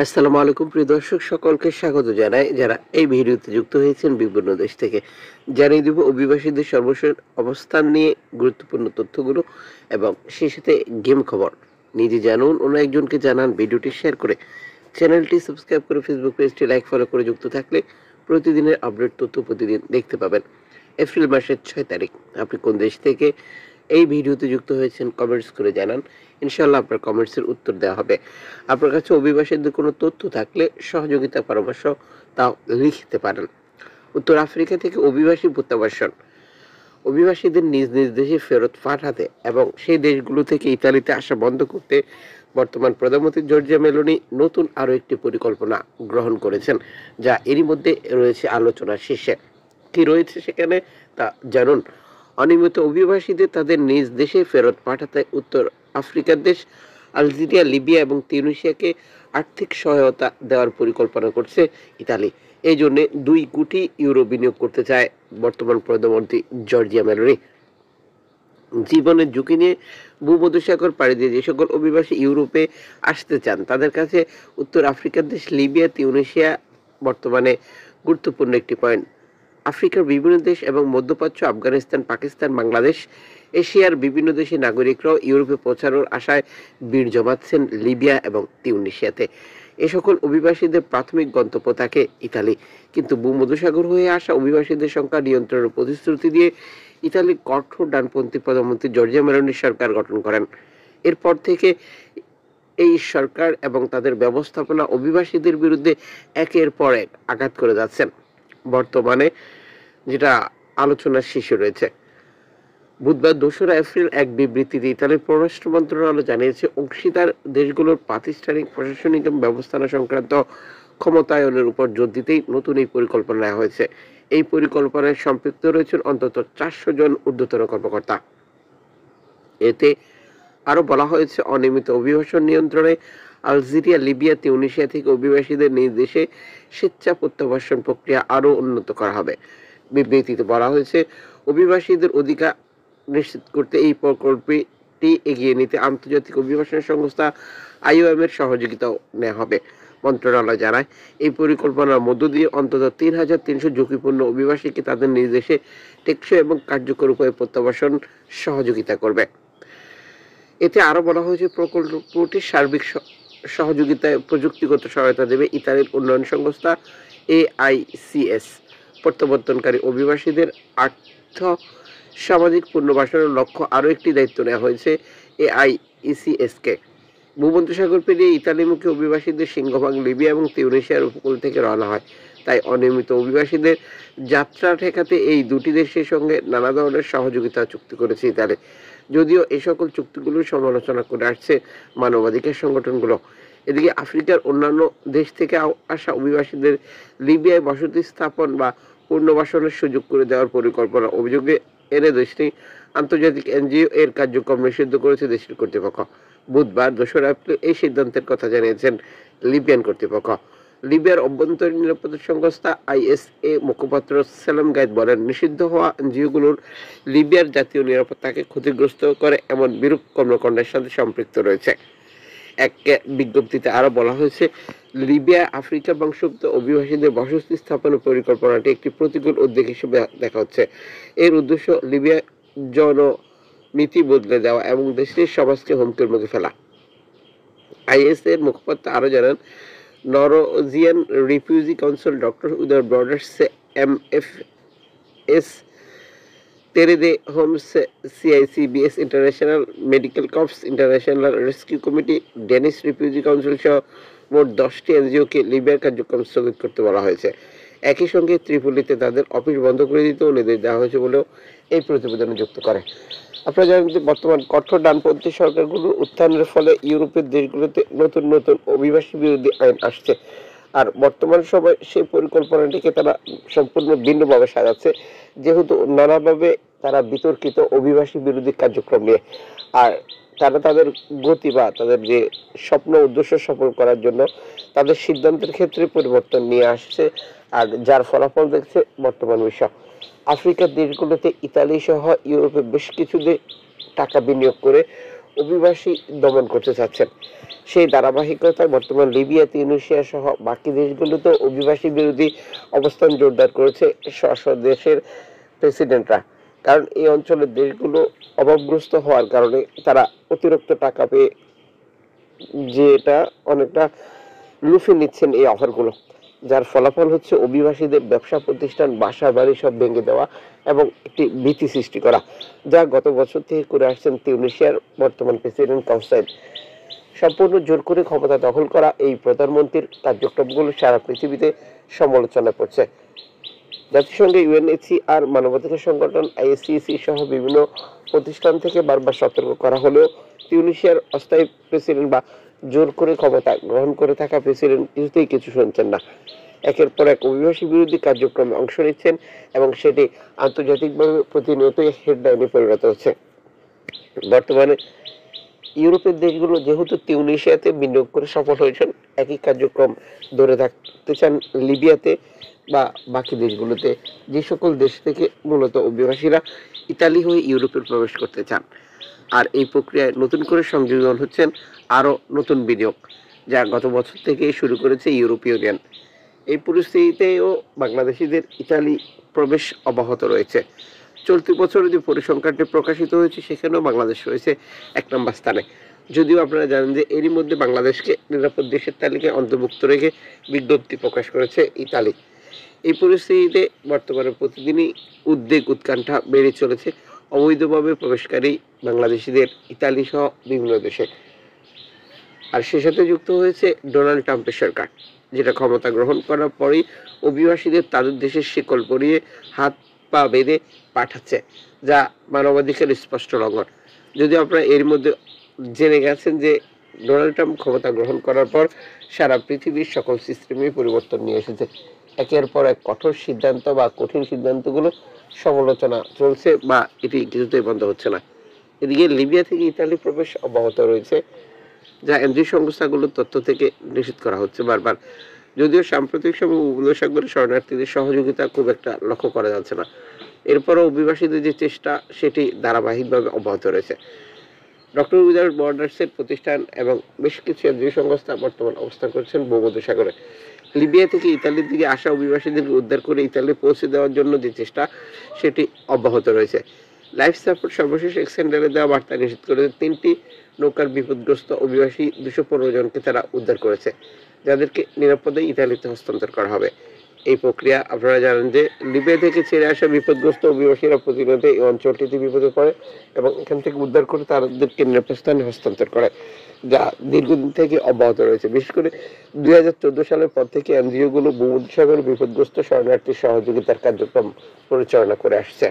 আসসালামু আলাইকুম প্রিয় দর্শক সকলকে স্বাগত জানাই যারা এই ভিডিওতে যুক্ত হয়েছেন বিভিন্ন দেশ থেকে। জানিয়ে দিব অভিবাসীদের সর্বশেষ অবস্থান নিয়ে গুরুত্বপূর্ণ তথ্যগুলো এবং সেই সাথে গেম খবর। নিজে জানুন, অন্য একজনকে জানান, ভিডিওটি শেয়ার করে চ্যানেলটি সাবস্ক্রাইব করে ফেসবুক পেজটি লাইক ফলো করে যুক্ত থাকলে প্রতিদিনের আপডেট তথ্য প্রতিদিন দেখতে পাবেন। এপ্রিল মাসের 6 তারিখ। আপনি কোন দেশ থেকে এই ভিডিওতে যুক্ত হয়েছেন কমেন্টস করে জানান। ইনশাল্লাহ আপনার কমেন্টসের উত্তর দেওয়া হবে। আপনার কাছে অভিবাসীদের কোনো তথ্য থাকলে সহযোগিতা পরামর্শ তাও লিখতে পারেন। উত্তর আফ্রিকা থেকে অভিবাসী প্রত্যাবাসন। অভিবাসীদের নিজ নিজ দেশে ফেরত পাঠাতে এবং সেই দেশগুলো থেকে ইতালিতে আসা বন্ধ করতে বর্তমান প্রধানমন্ত্রী জর্জিয়া মেলোনি নতুন আরও একটি পরিকল্পনা গ্রহণ করেছেন, যা এরই মধ্যে রয়েছে আলোচনার শীর্ষে। কি রয়েছে সেখানে তা জানুন। অনিয়মিত অভিবাসীদের তাদের নিজ দেশে ফেরত পাঠাতে উত্তর আফ্রিকার দেশ আলজেরিয়া, লিবিয়া এবং তিউনিসিয়াকে আর্থিক সহায়তা দেওয়ার পরিকল্পনা করছে ইতালি। এই জন্য 2 কোটি ইউরো বিনিয়োগ করতে চায় বর্তমান প্রধানমন্ত্রী জর্জিয়া মেলোনি। জীবনের ঝুঁকি নিয়ে ভূমধ্যসাগর পাড়ি দিয়ে যে সকল অভিবাসী ইউরোপে আসতে চান তাদের কাছে উত্তর আফ্রিকার দেশ লিবিয়া, তিউনিসিয়া বর্তমানে গুরুত্বপূর্ণ একটি পয়েন্ট। আফ্রিকার বিভিন্ন দেশ এবং মধ্যপ্রাচ্য, আফগানিস্তান, পাকিস্তান, বাংলাদেশ, এশিয়ার বিভিন্ন দেশের নাগরিকরাও ইউরোপে পৌঁছানোর আশায় ভিড় জমাচ্ছেন লিবিয়া এবং তিউনিসিয়াতে। এ সকল অভিবাসীদের প্রাথমিক গন্তব্য থাকে ইতালি, কিন্তু ভূমধ্যসাগর হয়ে আসা অভিবাসীদের সংখ্যা নিয়ন্ত্রণের প্রতিশ্রুতি দিয়ে ইতালির কঠোর ডানপন্থী প্রধানমন্ত্রী জর্জিয়া মেলোনি সরকার গঠন করেন। এরপর থেকে এই সরকার এবং তাদের ব্যবস্থাপনা অভিবাসীদের বিরুদ্ধে একের পর এক আঘাত করে যাচ্ছেন। বর্তমানে যেটা আলোচনার শীর্ষে রয়েছে, বুধবার 2 এপ্রিল এক বিবৃতিতে ইতালির পররাষ্ট্র মন্ত্রণালয় জানিয়েছে অংশীদার দেশগুলোর প্রাতিষ্ঠানিক, প্রশাসনিক এবং ব্যবস্থাপনা সংক্রান্ত ক্ষমতায়নের উপর জোর দিতেই নতুন এই পরিকল্পনা নেওয়া হয়েছে। এই পরিকল্পনায় সম্পৃক্ত রয়েছেন অন্তত 400 জন ঊর্ধ্বতন কর্মকর্তা। এতে আরো বলা হয়েছে অনিয়মিত অভিবাসন নিয়ন্ত্রণে আলজেরিয়া, লিবিয়া, তিউনিসিয়া থেকে অভিবাসীদের নিজ দেশে স্বেচ্ছা প্রত্যাবাসন প্রক্রিয়া আরো উন্নত করা হবে। বিবৃতিতে বলা হয়েছে অভিবাসীদের অধিকার নিশ্চিত করতে এই প্রকল্পটি এগিয়ে নিতে আন্তর্জাতিক অভিবাসন সংস্থা IOM এর সহযোগিতাও নেওয়া হবে। মন্ত্রণালয় জানায় এই পরিকল্পনার মধ্য দিয়ে অন্তত 3300 ঝুঁকিপূর্ণ অভিবাসীকে তাদের নিজ দেশে টেকসই এবং কার্যকর উপায়ে প্রত্যাবাসন সহযোগিতা করবে। এতে আরো বলা হয়েছে প্রকল্পটির সার্বিক সহযোগিতায় প্রযুক্তিগত সহায়তা দেবে ইতালির উন্নয়ন সংস্থা AICS। প্রত্যাবর্তনকারী অভিবাসীদের আর্থ সামাজিক পুনর্বাসনের লক্ষ্য আরও একটি দায়িত্ব নেওয়া হয়েছে AICS-কে। ভূমধ্যসাগর পেরিয়ে ইতালিমুখী অভিবাসীদের সিংহভাগ লিবিয়া এবং তিউনিসিয়ার উপকূল থেকে রওনা হয়। তাই অনিয়মিত অভিবাসীদের যাত্রা ঠেকাতে এই দুটি দেশের সঙ্গে নানা ধরনের সহযোগিতা চুক্তি করেছে ইতালি। যদিও এই সকল চুক্তিগুলোর সমালোচনা করে আসছে মানবাধিকার সংগঠনগুলো। এদিকে আফ্রিকার অন্যান্য দেশ থেকে আসা অভিবাসীদের লিবিয়ায় বসতি স্থাপন বা পুনর্বাসনের সুযোগ করে দেওয়ার পরিকল্পনা অভিযোগে এনে দেশটি আন্তর্জাতিক NGO এর কার্যক্রম নিষিদ্ধ করেছে দেশটির কর্তৃপক্ষ। বুধবার 2 এপ্রিল এই সিদ্ধান্তের কথা জানিয়েছেন লিবিয়ান কর্তৃপক্ষ। লিবিয়ার অভ্যন্তরীণ নিরাপত্তা সংস্থা ISA মুখপাত্র সেলাম গাইদ বলেন, নিষিদ্ধ হওয়া NGO-গুলোর লিবিয়ার জাতীয় নিরাপত্তাকে ক্ষতিগ্রস্ত করে এমন বিরূপ কর্মকাণ্ডের সাথে সম্পৃক্ত রয়েছে। এক বিজ্ঞপ্তিতে আরো বলা হয়েছে, লিবিয়া আফ্রিকা বংশোদ্ভূত অভিবাসীদের বসতি স্থাপনের পরিকল্পনাটি একটি প্রতিকূল উদ্যোগ হিসেবে দেখা হচ্ছে। এর উদ্দেশ্য লিবিয়া জননীতি বদলে দেওয়া এবং দেশটির সমাজকে হুমকির মুখে ফেলা। ISA এর মুখপাত্র আরো জানান, Norwegian refugee council, doctors without borders, MFS, Terre des Hommes, CICBS international, medical corps, international rescue committee, Danish refugee council সহ মোট 10টি NGO-কে লিবিয়ার কার্যক্রম স্থগিত করতে বলা হয়েছে। একই সঙ্গে ত্রিপোলিতে তাদের অফিস বন্ধ করে দিতেও নির্দেশ দেওয়া হয়েছে বলেও এই প্রতিবেদনে যুক্ত করে। আপনারা জানেন যে বর্তমান কঠোর ডানপন্থী সরকারগুলোর উত্থানের ফলে ইউরোপের দেশগুলোতে নতুন নতুন অভিবাসী বিরোধী আইন আসছে। আর বর্তমান সময় সেই পরিকল্পনাটিকে তারা সম্পূর্ণ ভিন্নভাবে সাজাচ্ছে, যেহেতু নানাভাবে তারা বিতর্কিত অভিবাসী বিরোধী কার্যক্রম নিয়ে। আর তারা তাদের গতি বা তাদের যে স্বপ্ন উদ্দেশ্য সফল করার জন্য তাদের সিদ্ধান্তের ক্ষেত্রে পরিবর্তন নিয়ে আসছে, আর যার ফলাফল দেখছে বর্তমান বিশ্ব। আফ্রিকার দেশগুলোতে ইতালি সহ ইউরোপে বেশ কিছু টাকা বিনিয়োগ করে অভিবাসী দমন করতে চাচ্ছেন। সেই ধারাবাহিকতায় বর্তমান লিবিয়া, তিউনিসিয়া সহ বাকি দেশগুলোতে অভিবাসী বিরোধী অবস্থান জোরদার করেছে স্ব দেশের প্রেসিডেন্টরা। কারণ এই অঞ্চলের দেশগুলো অভাবগ্রস্ত হওয়ার কারণে তারা অতিরিক্ত টাকা পেয়ে যেটা অনেকটা লুফে নিচ্ছেন এই অফারগুলো, যার ফলাফল হচ্ছে অভিবাসীদের ব্যবসা প্রতিষ্ঠান, বাসা বাড়ি সব ভেঙে দেওয়া এবং একটি ভীতি সৃষ্টি করা, যা গত বছর থেকে করে আসছেন তিউনিসিয়ার বর্তমান প্রেসিডেন্ট কাইস সাইদ। সম্পূর্ণ জোর করে ক্ষমতা দখল করা এই প্রধানমন্ত্রীর কার্যক্রমগুলো সারা পৃথিবীতে সমালোচনায় পড়ছে। জাতিসংঘে ইউএনএইচসিআর, মানবাধিকার সংগঠন আইএসসিসি সহ বিভিন্ন প্রতিষ্ঠান থেকে বারবার সতর্ক করা হলেও তিউনিসিয়ার অস্থায়ী প্রেসিডেন্ট বা জোর করে ক্ষমতা গ্রহণ করে থাকা প্রেসিডেন্ট কিছুতেই কিছু শুনছেন না। একের পর এক অভিবাসী বিরোধী কার্যক্রমে অংশ নিচ্ছেন এবং সেটি আন্তর্জাতিকভাবে প্রতিনিয়তই হেডলাইনে পরিণত হচ্ছে। বর্তমানে ইউরোপের দেশগুলো যেহেতু তিউনিসিয়াতে বিনিয়োগ করে সফল হয়েছেন, একই কার্যক্রম ধরে থাকতে চান লিবিয়াতে বা বাকি দেশগুলোতে, যে সকল দেশ থেকে মূলত অভিবাসীরা ইতালি হয়ে ইউরোপে প্রবেশ করতে চান। আর এই প্রক্রিয়ায় নতুন করে সংযোজন হচ্ছেন আরও নতুন বিনিয়োগ, যা গত বছর থেকে শুরু করেছে ইউরোপীয় ইউনিয়ন। এই পরিস্থিতিতেও বাংলাদেশিদের ইতালি প্রবেশ অব্যাহত রয়েছে। চলতি বছরে যে পরিসংখ্যানটি প্রকাশিত হয়েছে সেখানেও বাংলাদেশ রয়েছে ১ নম্বর স্থানে। যদিও আপনারা জানেন যে এরই মধ্যে বাংলাদেশকে নিরাপদ দেশের তালিকায় অন্তর্ভুক্ত রেখে বিজ্ঞপ্তি প্রকাশ করেছে ইতালি। এই পরিস্থিতিতে বর্তমানে প্রতিদিনই উদ্বেগ উৎকণ্ঠা বেড়ে চলেছে অবৈধভাবে প্রবেশকারী বাংলাদেশিদের ইতালি সহ বিভিন্ন দেশে। আর সে সাথে যুক্ত হয়েছে ডোনাল্ড ট্রাম্পের সরকার, যেটা ক্ষমতা গ্রহণ করার পরেই অভিবাসীদের তাদের দেশের শিকল পরিয়ে হাত পা বেঁধে পাঠাচ্ছে, যা মানবাধিকার স্পষ্ট লঙ্ঘন। যদিও আপনারা এর মধ্যে জেনে গেছেন যে ডোনাল্ড ট্রাম্প ক্ষমতা গ্রহণ করার পর সারা পৃথিবীর সকল সিস্টেমে পরিবর্তন নিয়ে এসেছে। একের পর এক কঠোর সিদ্ধান্ত বা কঠিন সিদ্ধান্তগুলো সমালোচনা চলছে বা এটি কিছুতেই বন্ধ হচ্ছে না। এদিকে লিবিয়া থেকে ইতালি প্রবেশ অব্যাহত রয়েছে, যা এনজিও সংস্থাগুলোর তথ্য থেকে নিষেধ করা হচ্ছে বারবার। যদিও সাম্প্রতিক সময় উপসাগরে শরণার্থীদের সহযোগিতা খুব একটা লক্ষ্য করা যাচ্ছে না, এরপরও অভিবাসীদের যে চেষ্টা সেটি ধারাবাহিকভাবে অব্যাহত রয়েছে। ডক্টর উইদাউট বর্ডার্সের প্রতিষ্ঠান এবং বেশ কিছু এনজিও সংস্থা বর্তমান অবস্থান করছেন ভূমধ্যসাগরে। লিবিয়া থেকে ইতালির দিকে আসা অভিবাসীদেরকে উদ্ধার করে ইতালি পৌঁছে দেওয়ার জন্য যে চেষ্টা সেটি অব্যাহত রয়েছে। লাইফ সাপোর্ট সর্বশেষ এক্সেন্ডারে দেওয়া বার্তা নিশ্চিত করেছে 3টি নৌকার বিপদগ্রস্ত অভিবাসী 215 জনকে তারা উদ্ধার করেছে, যাদেরকে নিরাপদে ইতালিতে হস্তান্তর করা হবে। এই প্রক্রিয়া আপনারা জানেন যে লিবিয়া থেকে ছেড়ে আসা বিপদগ্রস্ত অভিবাসীরা প্রতিনিয়ত এই অঞ্চলটিতে বিপদে পড়ে এবং এখান থেকে উদ্ধার করে তাদেরকে নিরাপদ স্থানে হস্তান্তর করে, যা দীর্ঘদিন থেকে অব্যাহত রয়েছে। বিশেষ করে 2014 সালের পর থেকে এনজিও গুলো ভূমধ্যসাগরে বিপদগ্রস্ত শরণার্থী সহযোগিতার কার্যক্রম পরিচালনা করে আসছে।